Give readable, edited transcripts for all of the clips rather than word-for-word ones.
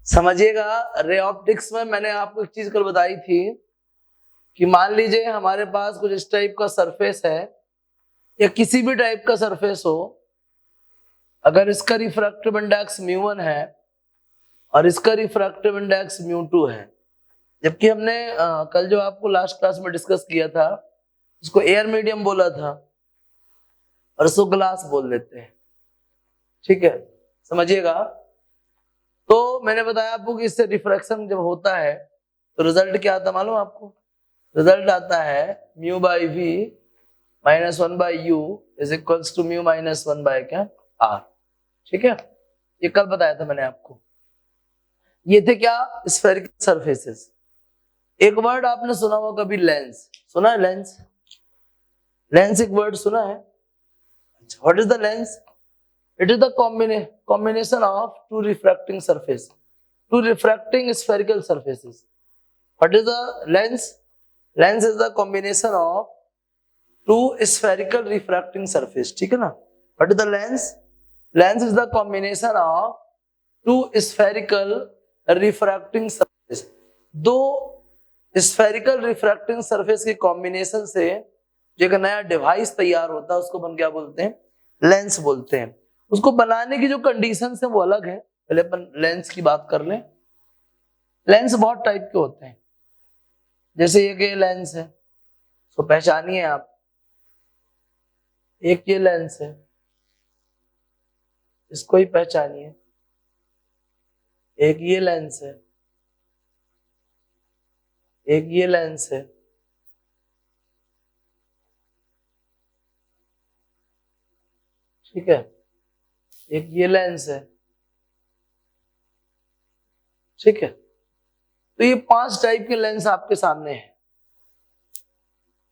समझिएगा, ray optics में मैंने आपको एक चीज कल बताई थी कि मान लीजिए हमारे पास कुछ इस टाइप का सरफेस है या किसी भी टाइप का सरफेस हो, अगर इसका रिफ्रैक्टिव इंडेक्स μ1 है और इसका रिफ्रैक्टिव इंडेक्स μ2 है, जबकि हमने कल जो आपको लास्ट क्लास में डिस्कस किया था उसको एयर मीडियम बोला था और इसको ग्लास बोल देते हैं। ठीक है, समझिएगा। तो मैंने बताया आपको कि इससे रिफ्रैक्शन जब होता है तो रिजल्ट क्या आता है मालूम आपको? रिजल्ट आता है mu by V minus 1/u is equals to mu minus 1/क्या आर। ठीक है, ये कल बताया था मैंने आपको। ये थे क्या? Spherical surfaces. एक वर्ड आपने सुना होगा कभी, लेंस। सुना है लेंस? लेंस एक वर्ड सुना है? What is the lens? It is the combination of two refracting surface, two refracting spherical surfaces. What is the lens? Lens is the combination of two spherical refracting surface. ठीक है ना? What is the lens? Lens is the combination of two spherical refracting surface. दो spherical refracting surface के combination से जो एक नया device तैयार होता है उसको अपन क्या बोलते हैं? लेंस बोलते हैं। उसको बनाने की जो कंडीशंस है वो अलग है। पहले अपन लेंस की बात कर लें। लेंस बहुत टाइप के होते हैं, जैसे ये लेंस है, उसको पहचानिए आप। एक ये लेंस है, इसको ही पहचानिए। एक ये लेंस है, एक ये लेंस है। ठीक है, एक ये लेंस है। ठीक है, तो ये 5 टाइप के लेंस आपके सामने हैं।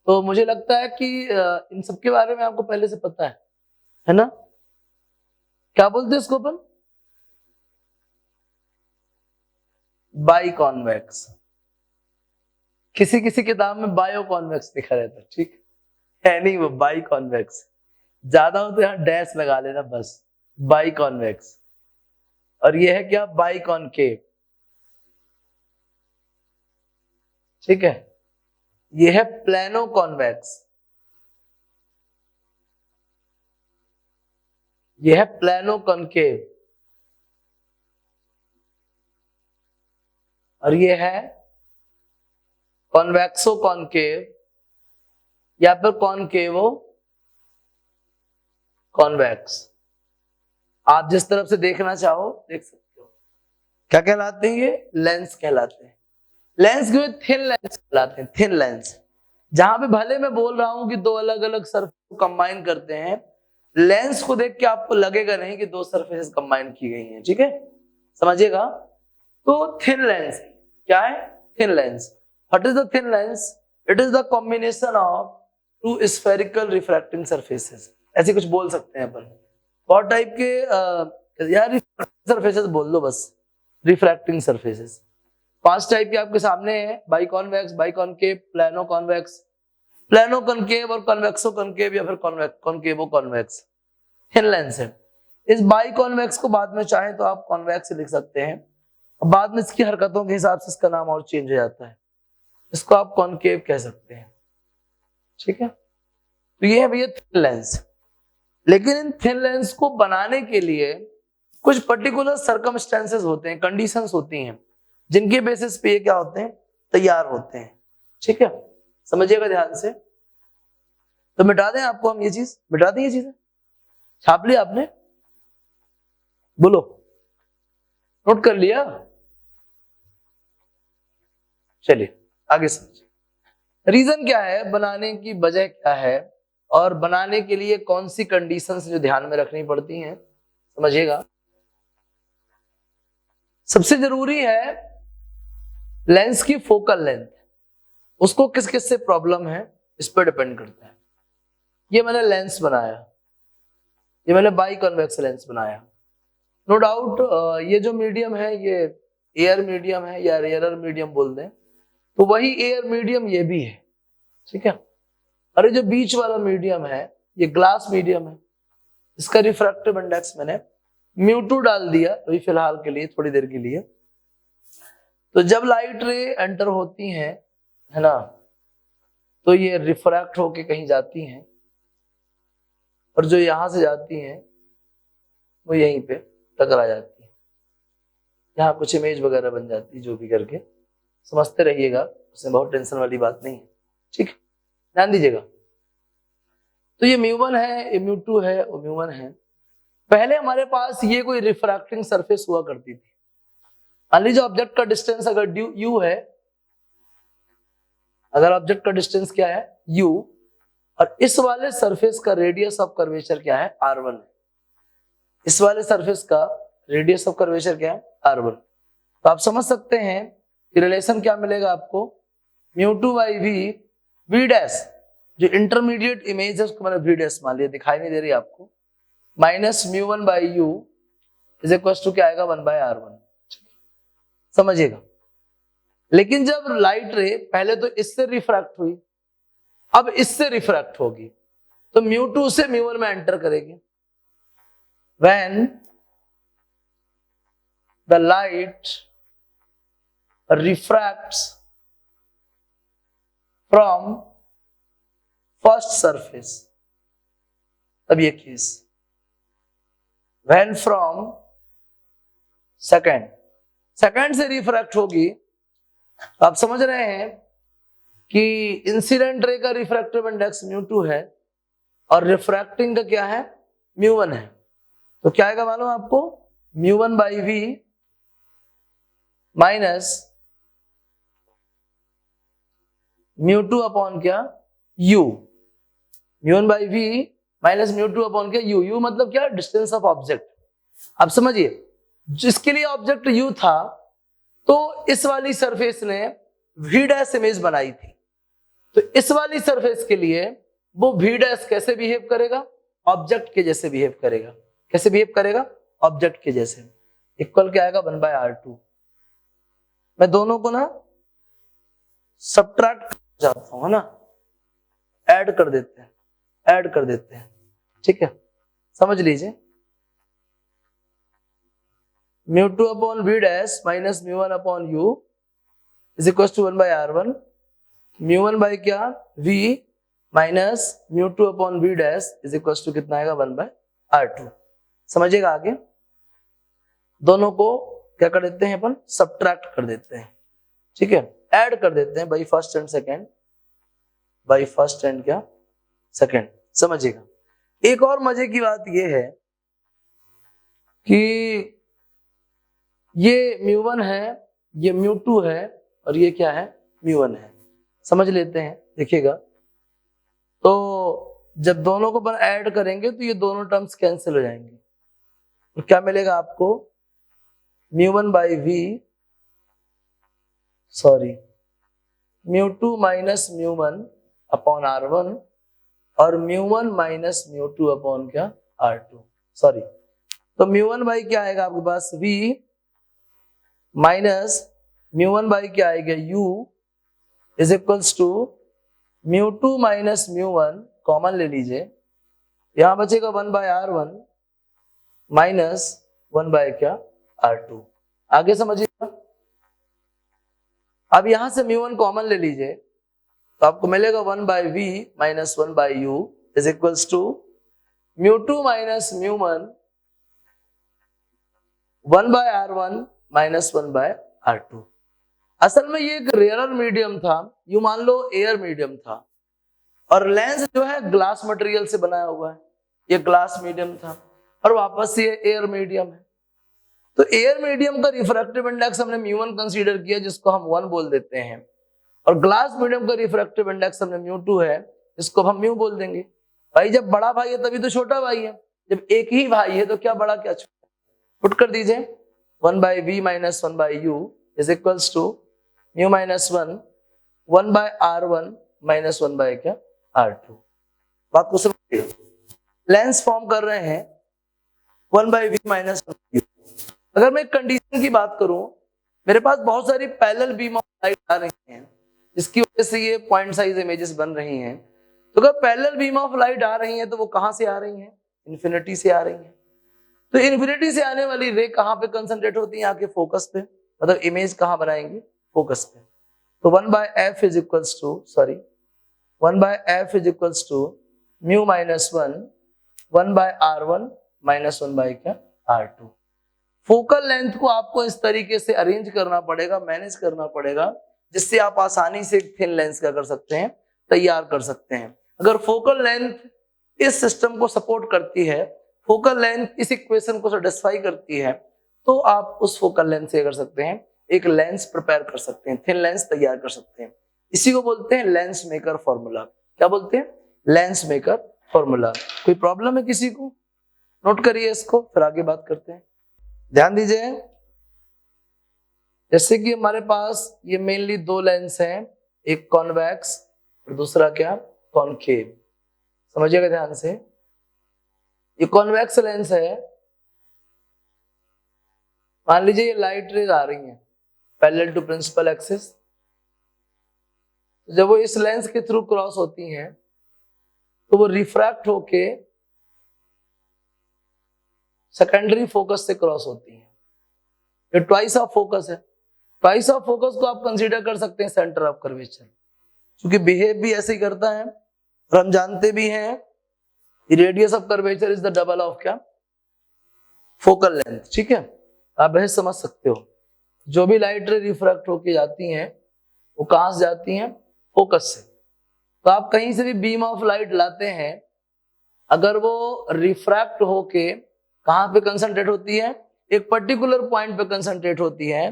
तो मुझे लगता है कि इन सब के बारे में आपको पहले से पता है ना? क्या बोलते हैं इसको अपन? By convex. किसी किसी किताब में बायो कॉन्वेक्स लिखा रहता है, ठीक है नहीं, वो बाई कॉन्वेक्स। ज्यादा हो तो यहां डैश लगा लेना बस, बाई कॉन्वेक्स। और ये है क्या? By concave. ठीक है, ये है प्लेनो कॉन्वेक्स। ये है प्लेनो कॉनकेव। और ये है कॉन्वेक्सो कॉनकेव या फिर कॉनकेवो कॉन्वेक्स। आप जिस तरफ से देखना चाहो देख सकते हो। क्या कहलाते हैं ये? लेंस कहलाते हैं। लेंस के थिन लेंस कहलाते हैं, थिन लेंस। जहां पे भले मैं बोल रहा हूं कि दो अलग अलग सरफेस को कंबाइन करते हैं, लेंस को देख के आपको लगेगा नहीं कि दो सरफेसेस कंबाइन की गई हैं। ठीक है, समझिएगा। तो थिन लेंस क्या है? Thin lens. What is the thin lens? It is the combination of two spherical refracting surfaces. ऐसे कुछ बोल सकते हैं अपन। बहुत टाइप के यार सरफेसेस बोल दो बस, रिफ्रैक्टिंग सरफेसेस। 5 टाइप के आपके सामने है, by convex, by concave, plano convex, plano concave और कॉन्वेक्सो कॉनकेव या फिर कॉनकेवो कॉन्वेक्स। थिन लेंस है। इस बाई कॉन्वेक्स को बाद में चाहें तो आप कॉन्वेक्स लिख सकते हैं, और बाद में इसकी हरकतों के हिसाब से इसका नाम और चेंज हो जाता है। इसको आप कॉनकेव कह सकते हैं। ठीक है, तो ये है भैया थिन लेंस। लेकिन इन थिन लेंस को बनाने के लिए कुछ पर्टिकुलर सर्कमस्टेंसेस होते हैं, कंडीशंस होती हैं, जिनके बेसिस पे ये क्या होते हैं? तैयार होते हैं। ठीक है, समझिएगा ध्यान से। तो मिटा दें आपको हम ये चीज? मिटा दें ये चीजें? छाप लिया आपने? बोलो, नोट कर लिया? चलिए आगे समझिए। रीजन क्या है, बनाने की वजह क्या है, और बनाने के लिए कौन सी कंडीशंस जो ध्यान में रखनी पड़ती हैं, समझिएगा। सबसे जरूरी है लेंस की फोकल लेंथ। उसको किस किस से प्रॉब्लम है इस पर डिपेंड करता है। ये मैंने लेंस बनाया, ये मैंने बाई कॉन्वेक्स लेंस बनाया। नो डाउट ये जो मीडियम है ये एयर मीडियम है, या रेयर मीडियम बोल दें तो वही एयर मीडियम ये भी है। ठीक है, और ये जो बीच वाला मीडियम है ये ग्लास मीडियम है। इसका रिफ्रैक्टिव इंडेक्स मैंने μ2 डाल दिया अभी फिलहाल के लिए, थोड़ी देर के लिए। तो जब लाइट रे एंटर होती हैं, है ना, तो ये रिफ्रैक्ट होके कहीं जाती हैं, और जो यहां से जाती हैं वो यहीं पे टकरा जाती है, यहाँ कुछ इमेज वगैरह बन जाती है, जो भी करके समझते रहिएगा, उसमें बहुत टेंशन वाली बात नहीं है, ठीक, ध्यान दीजिएगा। तो ये μ1 है, ये μ2 है, और μ1 है। पहले हमारे पास ये कोई रिफ्रैक्टिंग सरफेस हुआ करती थी। मान लीजिए ऑब्जेक्ट का डिस्टेंस अगर u है, अगर ऑब्जेक्ट का डिस्टेंस क्या है u, और इस वाले सरफेस का रेडियस ऑफ कर्वेचर क्या है r1 है, इस वाले सरफेस का रेडियस ऑफ कर्वेचर क्या है r1, तो आप समझ सकते हैं कि रिलेशन क्या मिलेगा आपको, μ2 बाई v डैश, जो इंटरमीडिएट इमेज है उसको मैंने v डैश मान लिया, दिखाई नहीं दे रही आपको, minus μ1 by u is equal to क्या आएगा 1 बाय r1, समझिएगा। लेकिन जब लाइट रे पहले तो इससे रिफ्रैक्ट हुई, अब इससे रिफ्रैक्ट होगी, तो μ2 से μ1 में एंटर करेगी। When the light refracts from first surface, अब ये केस, when from सेकंड से रिफ्रैक्ट होगी, तो आप समझ रहे हैं कि इंसिडेंट रे का रिफ्रैक्टिव इंडेक्स μ2 है और रिफ्रैक्टिंग का क्या है μ1 है, तो क्या आएगा मालूम आपको, μ1 बाई v माइनस μ2 अपॉन क्या u, μ1 by v minus μ2 upon क्या u मतलब क्या, डिस्टेंस ऑफ ऑब्जेक्ट। अब समझिए, जिसके लिए ऑब्जेक्ट u था, तो इस वाली सरफेस ने v डैश इमेज बनाई थी, तो इस वाली सरफेस के लिए वो v डैश कैसे बिहेव करेगा, ऑब्जेक्ट के जैसे बिहेव करेगा। कैसे बिहेव करेगा, ऑब्जेक्ट के जैसे, इक्वल क्या आएगा 1 बाय r2। मैं दोनों को ना सब्ट्रैक्ट जाता हूं, है ना, ऐड कर देते हैं, ठीक है, समझ लीजिए, μ2 upon v dash minus μ1 upon u is equal to 1 by r1, μ1 by क्या v minus μ2 upon v dash is equal to कितना आएगा 1 बाय r2। समझिएगा, आगे दोनों को क्या कर देते हैं अपन, सब्ट्रैक्ट कर देते हैं, ठीक है, ऐड कर देते हैं by first and second, by first and क्या सेकेंड। समझिएगा, एक और मजे की बात यह है कि ये μ1 है, ये μ2 है, और ये क्या है μ1 है, समझ लेते हैं, देखिएगा। तो जब दोनों को अपन ऐड करेंगे तो ये दोनों टर्म्स कैंसिल हो जाएंगे, तो क्या मिलेगा आपको, μ1 by v μ2 minus μ1 upon r1 और μ1 माइनस μ2 अपॉन क्या r2, तो μ1 बाई क्या आएगा आपके पास v माइनस μ1 बाई क्या आएगा u is equals to μ2 minus μ1, common ले लीजिए, यहां बचेगा 1 बाय r1 माइनस 1 बाय क्या r2। आगे समझिएगा, अब यहां से μ1 कॉमन ले लीजिए, तो आपको मिलेगा 1 by v minus 1 by u is equals to μ2 minus μ1 1 by r1 minus 1 by r2। असल में ये एक रेयर मीडियम था, यू मान लो एयर मीडियम था, और लेंस जो है ग्लास मटेरियल से बनाया हुआ है, ये ग्लास मीडियम था और वापस ये एयर मीडियम है। तो एयर मीडियम का रिफ्रैक्टिव इंडेक्स हमने μ1 कंसीडर किया, जिसको हम 1 बोल देते हैं, और ग्लास मीडियम का रिफ्रैक्टिव इंडेक्स हमने μ2 है, जिसको हम म्यू बोल देंगे। भाई जब बड़ा भाई है तभी तो छोटा भाई है, जब एक ही भाई है तो क्या बड़ा क्या छोटा, पुट कर दीजिए 1 by v minus 1 by u is equals to mu minus 1 by r1 minus 1 by क्या r2। बात को समझिए, लेंस फॉर्म कर रहे हैं 1 by v minus 1 by u। अगर मैं कंडीशन की बात करूं, मेरे पास बहुत सारी पैरेलल बीम ऑफ लाइट आ रही हैं, जिसकी वजह से ये पॉइंट साइज इमेजेस बन रही हैं। तो अगर पैरेलल बीम ऑफ लाइट आ रही हैं तो वो कहां से आ रही हैं, इन्फिनिटी से आ रही हैं। तो इन्फिनिटी से आने वाली रे कहां पे कंसंट्रेट होती है, आके फोकस पे, मतलब इमेज कहां बनाएंगे, फोकस पे। तो 1/f is equals to 1/f is equals to mu minus 1/r1 minus 1/r2। Focal length को आपको इस तरीके से अरेंज करना पड़ेगा, मैनेज करना पड़ेगा, जिससे आप आसानी से एक थिन लेंस क्या कर सकते हैं, तैयार कर सकते हैं। अगर फोकल लेंथ इस सिस्टम को सपोर्ट करती है, फोकल लेंथ इस इक्वेशन को सेटिस्फाई करती है, तो आप उस फोकल लेंथ से कर सकते हैं एक लेंस प्रिपेयर कर सकते हैं, थिन लेंस तैयार कर सकते हैं। इसी को बोलते हैं लेंस मेकर फॉर्मूला। क्या बोलते हैं? Lens maker formula. कोई प्रॉब्लम है किसी को? नोट करिए इसको, फिर आगे बात करते हैं। ध्यान दीजिए, जैसे कि हमारे पास ये मेनली दो लेंस हैं, एक कॉन्वेक्स और दूसरा क्या, कॉनकेव। समझिएगा ध्यान से, ये कॉन्वेक्स लेंस है। मान लीजिए ये लाइट रेज आ रही है पैरेलल टू प्रिंसिपल एक्सिस, जब वो इस लेंस के थ्रू क्रॉस होती हैं तो वो रिफ्रैक्ट होके सेकेंडरी फोकस से क्रॉस होती है। ये ट्वाइस ऑफ फोकस है। ट्वाइस ऑफ फोकस को आप कंसीडर कर सकते हैं सेंटर ऑफ कर्वेचर, क्योंकि बिहेव भी ऐसे ही करता है। और हम जानते भी हैं radius of curvature is the double of क्या, फोकल लेंथ। ठीक है, आप ऐसे समझ सकते हो। जो भी लाइट रे रिफ्रैक्ट होके जाती हैं वो कहां से जाती हैं, फोकस से। तो आप कहीं से भी बीम ऑफ लाइट लाते हैं, अगर वो रिफ्रैक्ट होके कहां पे कंसंट्रेट होती है, एक पर्टिकुलर पॉइंट पे कंसंट्रेट होती है,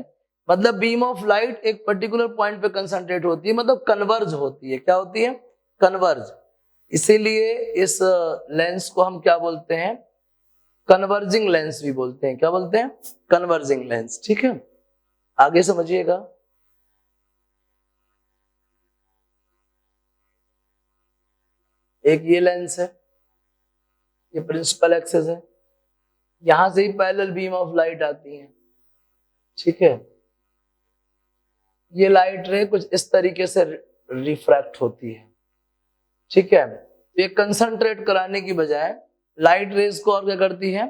मतलब बीम ऑफ लाइट एक पर्टिकुलर पॉइंट पे कंसंट्रेट होती है, मतलब कन्वर्ज होती है। क्या होती है? कन्वर्ज। इसीलिए इस लेंस को हम क्या बोलते हैं, कन्वर्जिंग लेंस भी बोलते हैं। क्या बोलते हैं? Converging lens. ठीक है, आगे समझिएगा। एक ये लेंस है, ये प्रिंसिपल एक्सिस है, यहां से ही पैरेलल बीम ऑफ लाइट आती है। ठीक है, ये लाइट रे कुछ इस तरीके से रिफ्रैक्ट होती है। ठीक है, ये कंसंट्रेट कराने की बजाय लाइट रेज को और क्या करती है,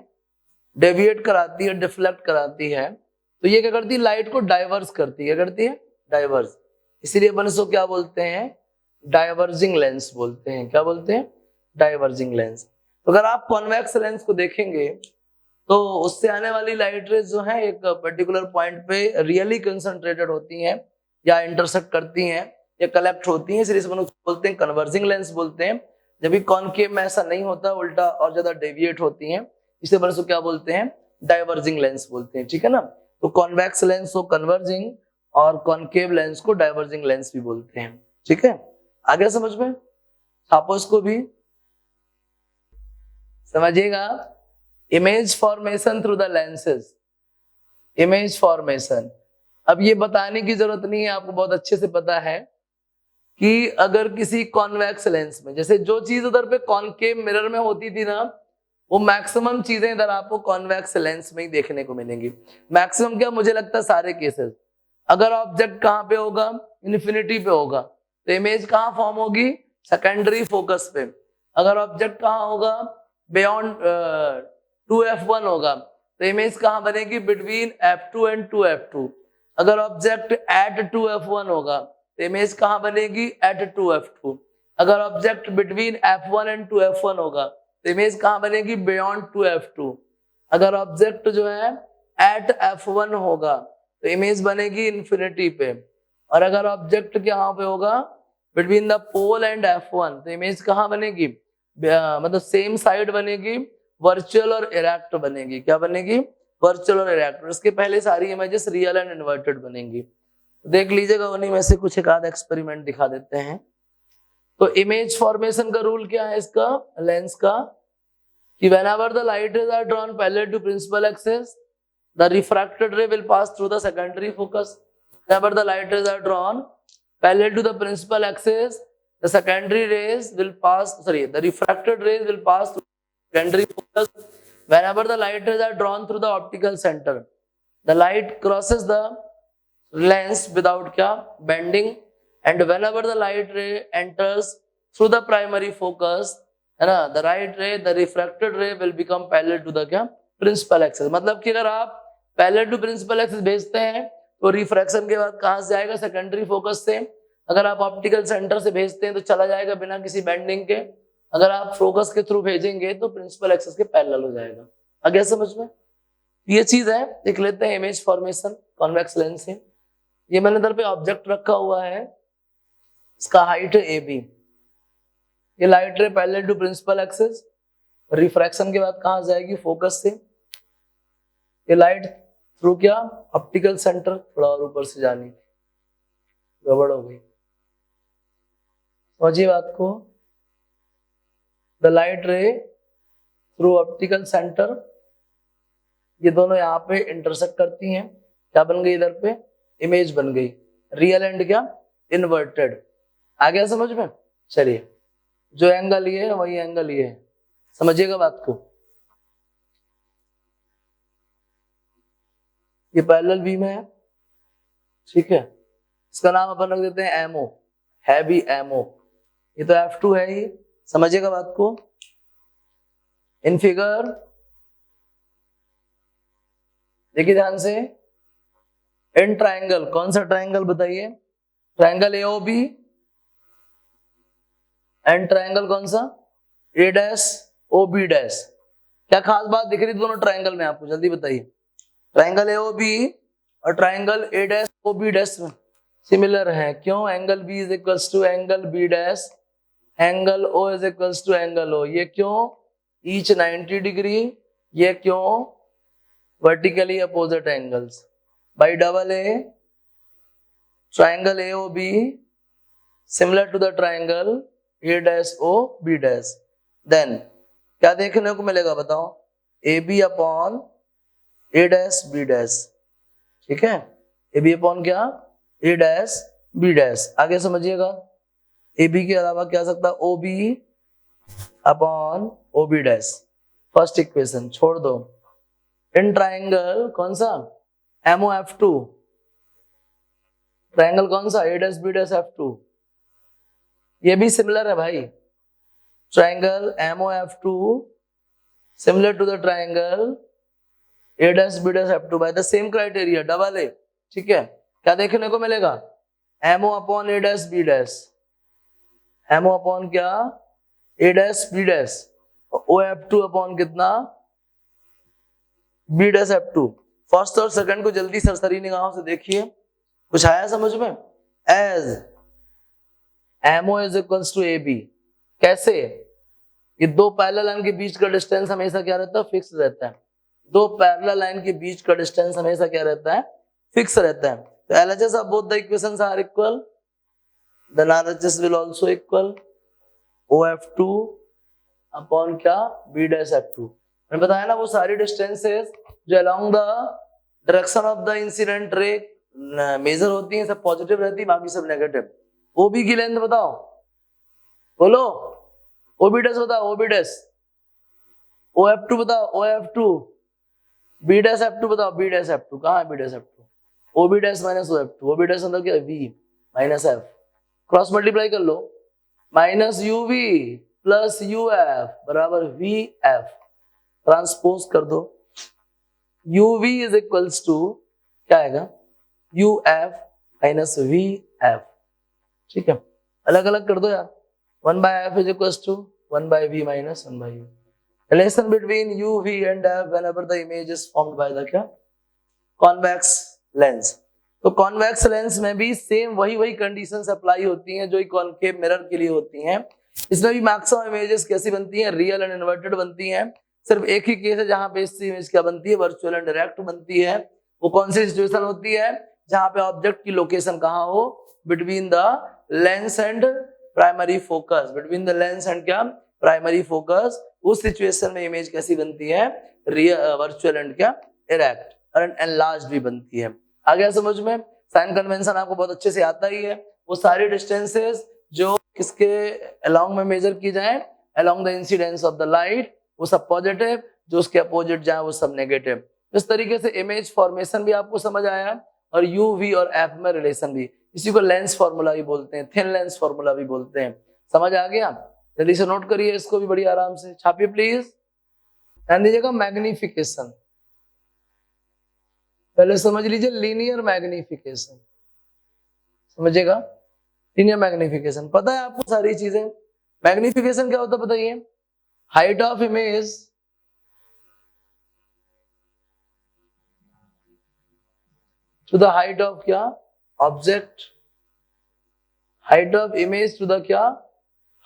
डेविएट कराती है, डिफ्लेक्ट कराती है। तो ये क्या करती है, लाइट को डाइवर्स करती है। क्या करती है? डाइवर्स। इसीलिए अपन इसको क्या बोलते हैं, डाइवर्जिंग लेंस बोलते हैं। क्या बोलते हैं? Diverging lens. तो अगर आप कॉन्वेक्स लेंस को देखेंगे तो उससे आने वाली लाइट रेज जो है एक पर्टिकुलर पॉइंट पे रियली कंसंट्रेटेड होती हैं, या इंटरसेक्ट करती हैं, या कलेक्ट होती हैं, इसलिए बोलते हैं कन्वर्जिंग लेंस बोलते हैं। जब भी कॉनकेव में ऐसा नहीं होता, उल्टा और ज्यादा डेविएट होती हैं, इसे अपन इसको क्या बोलते हैं, डाइवर्जिंग लेंस बोलते हैं। ठीक है ना, तो कॉन्वेक्स लेंस को कन्वर्जिंग और कॉनकेव लेंस को डाइवर्जिंग लेंस भी बोलते हैं। ठीक है, आगे समझ में, छापो इसको भी, समझिएगा। Image formation through the lenses, image formation. अब ये बताने की जरूरत नहीं है, आपको बहुत अच्छे से पता है कि अगर किसी कॉन्वेक्स लेंस में, जैसे जो चीज उधर पे कॉनकेव मिरर में होती थी ना, वो मैक्सिमम चीजें इधर आपको कॉन्वेक्स लेंस में ही देखने को मिलेंगी। मैक्सिमम क्या, मुझे लगता है सारे केसेस। अगर ऑब्जेक्ट कहां पे होगा, इन्फिनिटी पे होगा, तो इमेज कहां फॉर्म होगी, सेकेंडरी फोकस पे। अगर ऑब्जेक्ट कहां होगा, बियॉन्ड 2f1 होगा, तो इमेज कहां बनेगी, बिटवीन f2 एंड 2f2। अगर ऑब्जेक्ट एट 2f1 होगा तो इमेज कहां बनेगी, एट 2f2। अगर object between f1 and 2f1 होगा तो इमेज कहां बनेगी, बियॉन्ड 2f2। अगर ऑब्जेक्ट जो है एट f1 होगा तो इमेज बनेगी इन्फिनिटी पे। और अगर ऑब्जेक्ट कहां पे होगा, between the pole and f1, तो इमेज कहां बनेगी, मतलब सेम साइड बनेगी, वर्चुअल और इरेक्ट बनेगी। क्या बनेगी, वर्चुअल और इरेक्ट। इसके पहले सारी इमेजेस रियल एंड इन्वर्टेड बनेगी। देख लीजिएगा, उन्हीं में से कुछ एक आध एक्सपेरिमेंट दिखा देते हैं। तो इमेज फॉर्मेशन का रूल क्या है इसका, लेंस का, कि whenever the light rays are drawn parallel to principal axis, the refracted ray will pass through the secondary focus. Whenever the light rays are drawn parallel to the principal axis, the secondary rays will pass, the refracted rays will pass through secondary focus. Whenever the light rays are drawn through the optical center, the light crosses the lens without क्या, bending. And whenever the light ray enters through the primary focus, है ना, the right ray, the refracted ray will become parallel to the क्या, principal axis। मतलब कि अगर आप parallel to principal axis भेजते हैं तो रिफ्रैक्शन के बाद कहाँ से जाएगा, सेकेंडरी फोकस से। अगर आप ऑप्टिकल सेंटर से भेजते हैं तो चला जाएगा बिना किसी बेंडिंग के, अगर आप फोकस के थ्रू भेजेंगे तो प्रिंसिपल एक्सिस के पैरेलल हो जाएगा। आ गया समझ में? ये चीज है, देख लेते हैं इमेज फॉर्मेशन कॉन्वेक्स लेंस से। ये मैंने इधर पे ऑब्जेक्ट रखा हुआ है, इसका हाइट है AB, ये light ray parallel to principal axis, refraction के बाद कहां जाएगी, फोकस से। ये लाइट थ्रू क्या, ऑप्टिकल सेंटर, थोड़ा और ऊपर से जानी, गड़बड़ हो गई, समझिए बात को। द लाइट रे थ्रू ऑप्टिकल सेंटर, ये दोनों यहाँ पे इंटरसेक्ट करती हैं, क्या बन गई इधर पे, इमेज बन गई, रियल एंड क्या, इन्वर्टेड। आ गया समझ में? चलिए, जो एंगल ये है वही एंगल ये है, समझिएगा बात को। ये पैरेलल बीम है, ठीक है, इसका नाम अपन रख देते हैं एमओ, हैवी एमओ। ये तो F2 है ही, समझिएगा बात को। इन फिगर देखिए ध्यान से, इन ट्रायंगल, कौन सा ट्रायंगल बताइए, ट्रायंगल AOB, एंड ट्रायंगल कौन सा, A', OB'। क्या खास बात दिख रही दोनों ट्रायंगल में आपको, जल्दी बताइए। ट्रायंगल AOB और ट्रायंगल A', OB' सिमिलर है, क्यों, angle B is equals to angle B', angle O is equals to angle O। ये क्यों, ईच 90 डिग्री, ये क्यों, vertically opposite angles. By double A, triangle AOB similar to the triangle A', then क्या देखने को मिलेगा बताओ, AB अपॉन A', ठीक है, AB अपॉन क्या, A', आगे समझिएगा। AB के अलावा क्या सकता है, OB upon OB', first equation छोड़ दो। इन ट्रायंगल कौन सा, MOF2, ट्रायंगल कौन सा, A', F2, ये भी सिमिलर है भाई, triangle MOF2 similar to the triangle A', F2 by the same criteria, double A, ठीक है। क्या देखने को मिलेगा, MO upon A', MO upon क्या, A', OF2 अपॉन कितना, B', फर्स्ट और सेकंड को जल्दी सरसरी निगाहों से देखिए, कुछ आया समझ में। As MO is equals to AB, कैसे, ये दो पैरेलल लाइन के बीच का डिस्टेंस हमेशा क्या रहता है, फिक्स रहता है। दो पैरेलल लाइन के बीच का डिस्टेंस हमेशा क्या रहता है, फिक्स रहता है। तो LHS of both the equations are equal, then RHS will also equal OF2 upon क्या, B', मैंने बताया ना वो सारी डिस्टेंसेस जो along the direction of the incident ray measure होती हैं, सब पॉजिटिव रहती है, बाकी सब नेगेटिव। OB की लेंथ बताओ, बोलो, OB' बताओ, OB', OF2 बताओ, OF2, B', बताओ, B', कहाँ है B', OB' minus OF2, OB' मतलब क्या, V minus F, cross multiply कर लो, माइनस UV प्लस UF बराबर VF, ट्रांसपोज कर दो, UV इज इक्वल्स टू क्या आएगा, UF माइनस VF, ठीक है, अलग अलग कर दो यार, 1/F is equals to 1/V minus 1/U, relation between UV and F whenever the image is formed by the क्या, कॉन्वेक्स लेंस। तो कॉन्वेक्स लेंस में भी सेम वही कंडीशंस अप्लाई होती हैं जो कॉनकेव मिरर के लिए होती हैं। इसमें भी मैक्सिमम इमेजेस कैसी बनती हैं, रियल एंड इन्वर्टेड बनती हैं। सिर्फ एक ही केस है जहां पे इससे इमेज क्या बनती है, वर्चुअल एंड डायरेक्ट बनती है। वो कौन सी सिचुएशन होती है, जहां पे ऑब्जेक्ट की लोकेशन कहां हो, between the lens and primary focus, between the lens and क्या, प्राइमरी फोकस। उस सिचुएशन में इमेज कैसी बनती है, वर्चुअल एंड क्या, डायरेक्ट और एनलार्ज्ड भी बनती है। आ गया समझ में। साइन कन्वेंशन आपको बहुत अच्छे से आता ही है। वो सारी डिस्टेंसेस जो किसके अलोंग में मेजर की जाए, along the incidence of the light, वो सब पॉजिटिव, जो उसके अपोजिट जाए वो सब नेगेटिव। इस तरीके से इमेज फॉर्मेशन भी आपको समझ आया और यू वी और एफ में रिलेशन भी। इसी को लेंस फॉर्मूला भी बोलते हैं, थिन लेंस फॉर्मूला भी बोलते हैं। समझ आ गया? जल्दी से नोट करिए इसको भी बड़ी आराम से, छापिए प्लीज। ध्यान दीजिएगा मैग्निफिकेशन। पहले समझ लीजिए लीनियर मैग्निफिकेशन, समझिएगा। लीनियर मैग्निफिकेशन पता है आपको सारी चीजें। मैग्निफिकेशन क्या होता है बताइए? Height of image to the height of क्या? Object. Height of image to the क्या?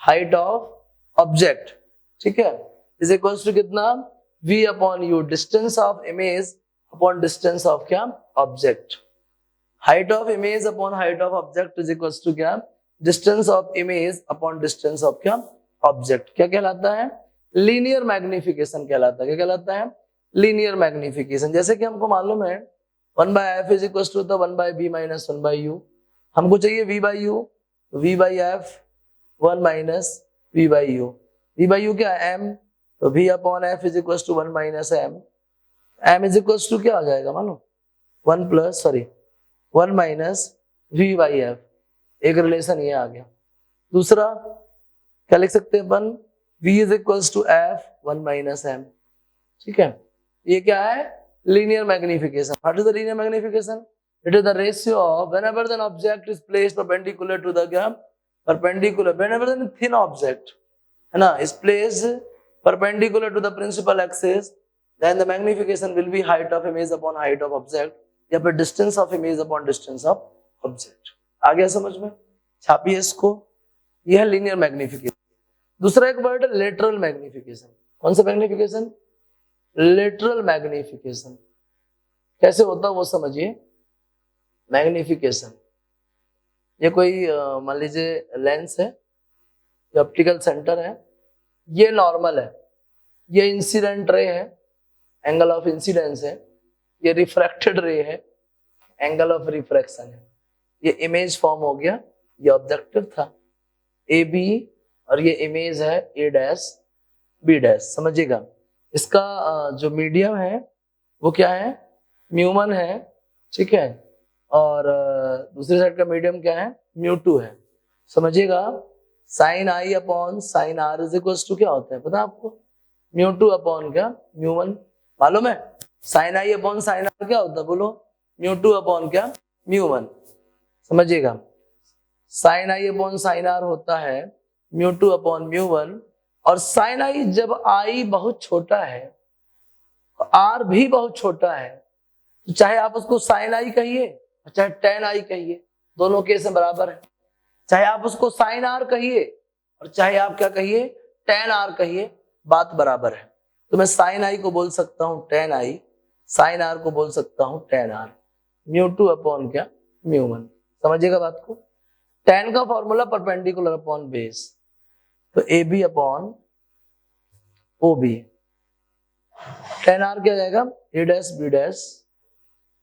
हाइट ऑफ ऑब्जेक्ट, ठीक है, इज इक्वल टू कितना? v upon u, distance of image upon distance of क्या? Object. Height of image upon height of object is equal to क्या? Distance of image upon distance of क्या? Object. क्या कहलाता है? Linear magnification कहलाता है। क्या कहलाता है? Linear magnification. जैसे कि हमको मालूम है 1/f is equal to 1/b minus 1/u। हमको चाहिए v by u, v/f 1 minus v/u। v/u क्या है? m, तो v upon f is equal to 1 minus m। m is equal to क्या आ जाएगा मानो? 1 माइनस v/f। एक रिलेशन ये आ गया। दूसरा क्या लिख सकते हैं अपन? v is equal to f 1 minus m, ठीक है। ये क्या है? Linear magnification. What is the linear magnification? It is the ratio of whenever an object is placed perpendicular to the क्या? Perpendicular, whenever an thin object है ना is placed perpendicular to the principal axis, then the magnification will be height of image upon height of object, या फिर distance of image upon distance of object. आ गया समझ में? छापिए इसको। यह है लीनियर मैग्निफिकेशन। दूसरा एक वर्ड है लेटरल मैग्निफिकेशन। कौन सा मैग्निफिकेशन? Lateral magnification. कैसे होता है वो समझिए। मैग्निफिकेशन, ये कोई मान लीजिए लेंस है, ये ऑप्टिकल सेंटर है, ये नॉर्मल है, ये इंसिडेंट रे है, एंगल ऑफ इंसिडेंस है, ये रिफ्रैक्टेड रे है, एंगल ऑफ रिफ्रैक्शन है। ये इमेज फॉर्म हो गया, ये ऑब्जेक्टिव था ए बी, और ये इमेज है ए डैश बी डैश। समझिएगा, इसका जो मीडियम है वो क्या है? म्यू1 है, ठीक है, और दूसरी साइड का मीडियम क्या है? म्यू2 है। समझिएगा, sine I upon sine R is equal to क्या होता है पता है आपको? म्यू2 अपॉन क्या? म्यू1। मालूम है? Sine I upon sine R क्या होता है बोलो? म्यू2 अपॉन क्या? म्यू1। समझिएगा, sine I upon sine R होता है म्यू2 अपॉन म्यू1, और साइन आई जब आई बहुत छोटा है, आर भी बहुत छोटा है, तो चाहे आप उसको साइन आई कहिए और चाहे टेन आई कहिए, दोनों केस में बराबर है। चाहे आप उसको साइन आर कहिए और चाहे आप क्या कहिए? टेन आर कहिए, बात बराबर है। तो मैं साइन आई को बोल सकता हूं टेन आई, साइन आर को बोल सकता हूं टेन आर, म्यू2 अपॉन क्या? म्यू1। समझिएगा बात को। टेन का फॉर्मूला परपेंडिकुलर अपॉन बेस, तो A B upon O B. Tan R क्या जाएगा? A dash B dash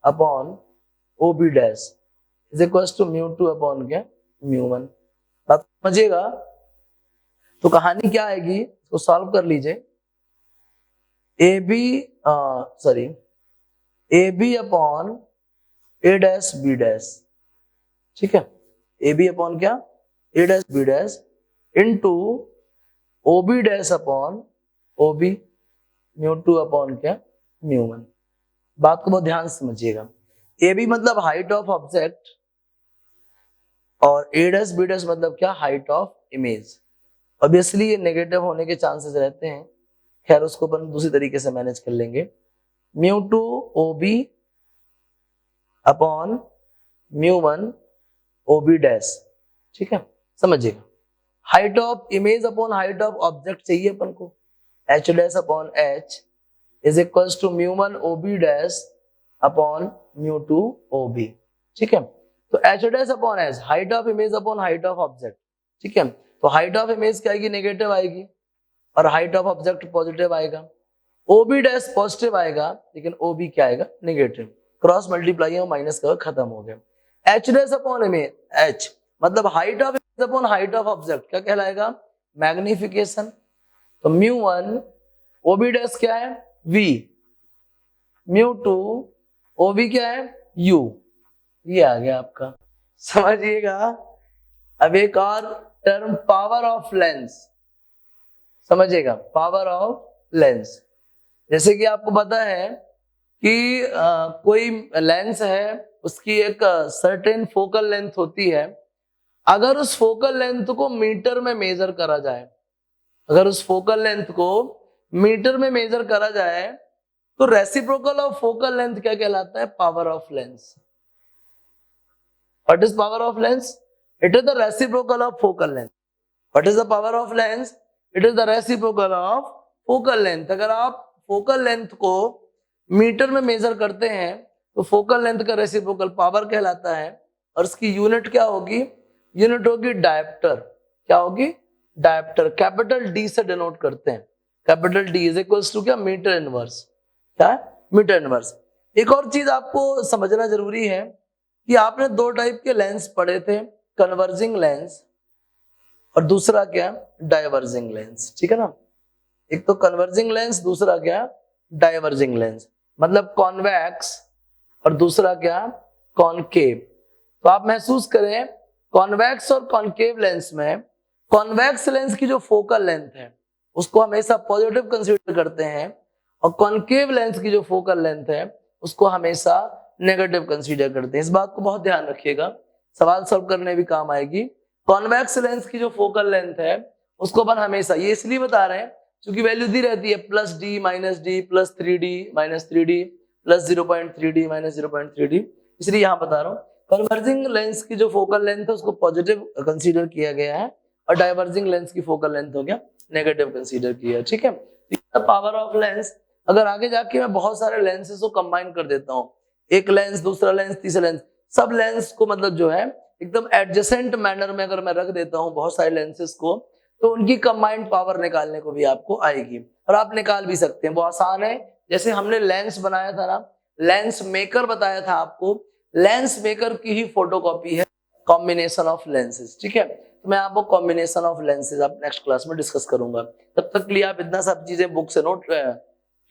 upon O B dash is equal to म्यू2 अपॉन क्या? म्यू1। बात समझिएगा। तो कहानी क्या आएगी, इसको सॉल्व कर लीजिए। A B upon A dash B dash, ठीक है, ए बी अपॉन क्या? A dash B dash into O B dash upon O B, म्यू2 अपॉन क्या? म्यू1। बात को बहुत ध्यान से समझिएगा। ए बी मतलब हाइट ऑफ ऑब्जेक्ट, और ए डैश बी डैश मतलब क्या? Height of image. ऑब्वियसली ये नेगेटिव होने के चांसेस रहते हैं, खैर उसको अपन दूसरी तरीके से मैनेज कर लेंगे। म्यू2 ओ बी अपॉन म्यू1 ओ बी डैश, ठीक है। समझिएगा, height of image upon height of object चाहिए अपन को, H dash upon H is equal to म्यू1 ओ बी डैश अपॉन म्यू2 ओ बी, ठीक है। तो H dash upon H, height of image upon height of object, ठीक है। तो हाइट ऑफ इमेज क्या आएगी? नेगेटिव आएगी, और हाइट ऑफ ऑब्जेक्ट पॉजिटिव आएगा। ओ बी डैश पॉजिटिव आएगा, लेकिन ओ बी क्या आएगा? नेगेटिव। क्रॉस मल्टीप्लाई और माइनस का खत्म हो गया। H dash upon image, H मतलब height of image upon height of object क्या कहलाएगा? मैग्निफिकेशन। तो म्यू1 ओ बी डैश क्या है? v, म्यू2 ओ बी क्या है? u। ये आ गया आपका। समझिएगा। अब एक और टर्म, पावर ऑफ लेंस। समझिएगा, पावर ऑफ लेंस। जैसे कि आपको पता है कि कोई लेंस है, उसकी एक सर्टेन फोकल लेंथ होती है। अगर उस फोकल लेंथ को मीटर में मेजर करा जाए, अगर उस फोकल लेंथ को मीटर में मेजर करा जाए, तो रेसिप्रोकल ऑफ फोकल लेंथ क्या कहलाता है? Power of lens. What is power of lens? It is the reciprocal of focal length. What is the power of lens? It is the reciprocal of focal length. अगर आप focal length को metre में major करते हैं तो focal length का reciprocal power कहलाता है, और इसकी यूनिट क्या होगी? यूनिट होगी डायप्टर। क्या होगी? डायप्टर। कैपिटल डी से डिनोट करते हैं। Capital D is equals to क्या? Metre inverse. क्या है? Metre inverse. एक और चीज आपको समझना जरूरी है कि आपने दो टाइप के लेंस पढ़े थे, कन्वर्जिंग लेंस और दूसरा क्या? Diverging lens. ठीक है ना? एक तो कन्वर्जिंग लेंस, दूसरा क्या? Diverging lens. मतलब कॉन्वेक्स और दूसरा क्या? कॉनकेव। तो आप महसूस करें, कॉन्वेक्स और कॉनकेव लेंस में कॉन्वेक्स लेंस की जो फोकल लेंथ है उसको हमेशा पॉजिटिव कंसीडर करते हैं, और कॉनकेव लेंस की जो फोकल लेंथ है उसको हमेशा नेगेटिव कंसीडर करते हैं। इस बात को बहुत ध्यान रखिएगा, सवाल सॉल्व करने भी काम आएगी। कॉन्वेक्स लेंस की जो फोकल लेंथ है उसको अपन हमेशा, ये इसलिए बता रहे हैं क्योंकि वैल्यू दी रहती है plus D minus D plus 3D minus 3D plus 0.3D minus 0.3D, इसलिए यहाँ बता रहा हूँ। कन्वर्जिंग लेंस की जो फोकल लेंथ है उसको पॉजिटिव कंसीडर किया गया है, और डाइवर्जिंग लेंस की फोकल लेंथ हो गया नेगेटिव कंसीडर किया। ठीक है? Power of lens. अगर आगे जाके मैं बहुत सारे लेंसेस को कंबाइन कर देता हूँ, एक लेंस, दूसरा लेंस, तीसरा लेंस, सब लेंस को मतलब जो है एकदम एडजेसेंट मैनर में अगर मैं रख देता हूँ बहुत सारे लेंसेस को, तो उनकी कंबाइंड पावर निकालने को भी आपको आएगी, और आप निकाल भी सकते हैं। वो आसान है। जैसे हमने लेंस बनाया था ना, लेंस मेकर बताया था आपको, लेंस मेकर की ही फोटोकॉपी है कॉम्बिनेशन ऑफ लेंसेज। ठीक है? तो मैं आपको कॉम्बिनेशन ऑफ लेंसेज आप नेक्स्ट क्लास में डिस्कस करूंगा। तब तक के लिए आप इतना सब चीजें बुक से नोट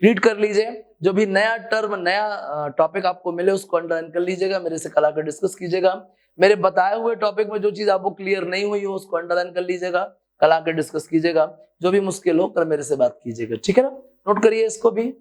रीड कर लीजिए। जो भी नया टर्म, नया टॉपिक आपको मिले उसको अंडरलाइन कर लीजिएगा, मेरे से कल आकर डिस्कस कीजिएगा। मेरे बताए हुए टॉपिक में जो चीज आपको क्लियर नहीं हुई हो उसको अंडरलाइन कर लीजिएगा, कल आकर डिस्कस कीजिएगा। जो भी मुश्किल हो कल मेरे से बात कीजिएगा। ठीक है ना? नोट करिए इसको भी।